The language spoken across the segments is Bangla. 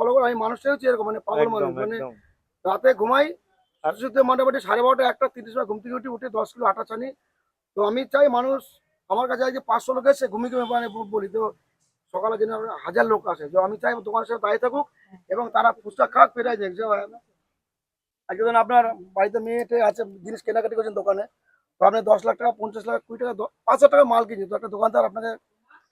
ফলো করে। আমি মানুষটাই হচ্ছে এরকম, মানে পাগল মানুষ, একদম মানে একদম। রাতে ঘুমাই শুতে মোটামুটি 12:30 1টা 30 সময় ঘুম থেকে উঠে 10 কিলো আটা ছানি। তো আমি চাই মানুষ আমার কাছে যে 500 লোক এসে ঘুমিয়ে মানে বলি তো সকালে দিনে 1000 লোক আসে, তো আমি চাই দোকানের সাথে দাঁড়িয়ে থাকুক এবং তারা ফুচকা খাক পেটাই দেখ। যে আজকে ধরুন আপনার বাড়িতে মেয়েটে আছে, জিনিস কেনাকাটি করছেন দোকানে, তো আপনি 10 লাখ টাকা 50 লাখ 20 টাকা 5,000 টাকা মাল কিনছে, তো একটা দোকানদার আপনাকে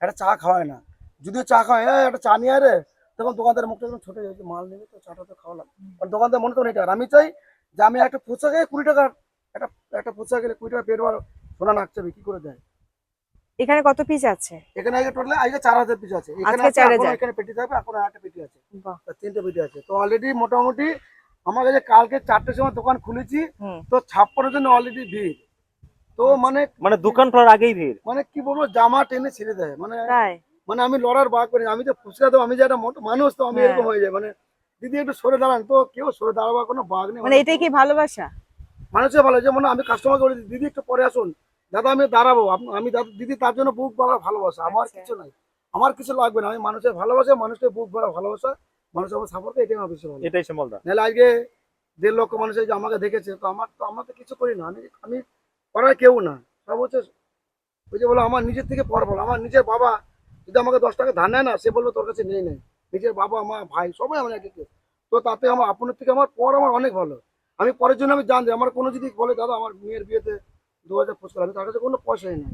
একটা চা খাওয়ায় না। যদিও চা খাওয়ায়, হ্যাঁ একটা চা নিয়ে আয় রে, তখন দোকানদারের মুখটা একদম ছোট হয়ে যায়, মাল নেবে তো চাটা তো খাওয়ালাম। আর দোকানদার মনে তো নেই। আর আমি চাই যে আমি একটা ফুচকা খেয়ে 20 টাকার একটা একটা ফুচকা খেলে 20 টাকা পেট ভর সোনা নাকছে কি করে দেয়। এখানে কত পিস আছে? এখানে আগে টোটাল আগে 4,000 পিস আছে। এখানে আজকে আছে এখনো, 4,000। এখানে পেটি থাকবে, এখন একটা পেটি আছে, বাহ। 3টে পেটি আছে। তো অলরেডি মোটামুটি আমার কাছে কালকে 4টের সময় দোকান খুলেছি, হুম। তো 56 জন অলরেডি ভিড়। তো মানে মানে দোকান খোলার আগেই ভিড়। মানে কি বলবো, জামা টেনে ছেড়ে দেয়, মানে তাই? মানে আমি লড়ার বাঘ করি। আমি তো ফুচকা তো আমি যে একটা মানুষ, তো আমি হ্যাঁ, এরকম হয়ে যায়, মানে দিদি একটু সরে দাঁড়ান, তো কেউ সরে দাঁড়াবার কোনো বাঘ নেই। মানে এটাই কি ভালোবাসা? মানুষের ভালো, যেমন আমি কাস্টমার করে দিই, দিদি একটু পরে আসুন, দাদা আমি দাঁড়াবো, আমি দিদি তার জন্য বুক ভরা ভালোবাসা, আমার আচ্ছা। কিছু নাই, আমার কিছু লাগবে না। আমি মানুষের ভালোবাসা, মানুষের বুক ভরা ভালোবাসা, মানুষের আমার সাপোর্ট, এটাই আমার বেশি ভালো। এটাই সম্বলদা। নাহলে আজকে 1.5 লক্ষ মানুষ এই যে আমাকে দেখেছে, তো আমার তো কিছু করি না, আমি আমি করার কেউ না। সব হচ্ছে ওই যে বলো আমার নিজের থেকে পর বলো, আমার নিজের বাবা যদি আমাকে 10 টাকা ধার নেয় না, সে বললো তোর কাছে নেই নেই। নিজের বাবা মা ভাই সবাই আমার এক একে। তো তাতে আমার আপনার থেকে আমার পর আমার অনেক ভালো। আমি পরের জন্য আমি জানি, আমার কোনো যদি বলে দাদা আমার মেয়ের বিয়েতে 2000 ফুচকা, আমি তার কাছে কোনো পয়সাই নেই।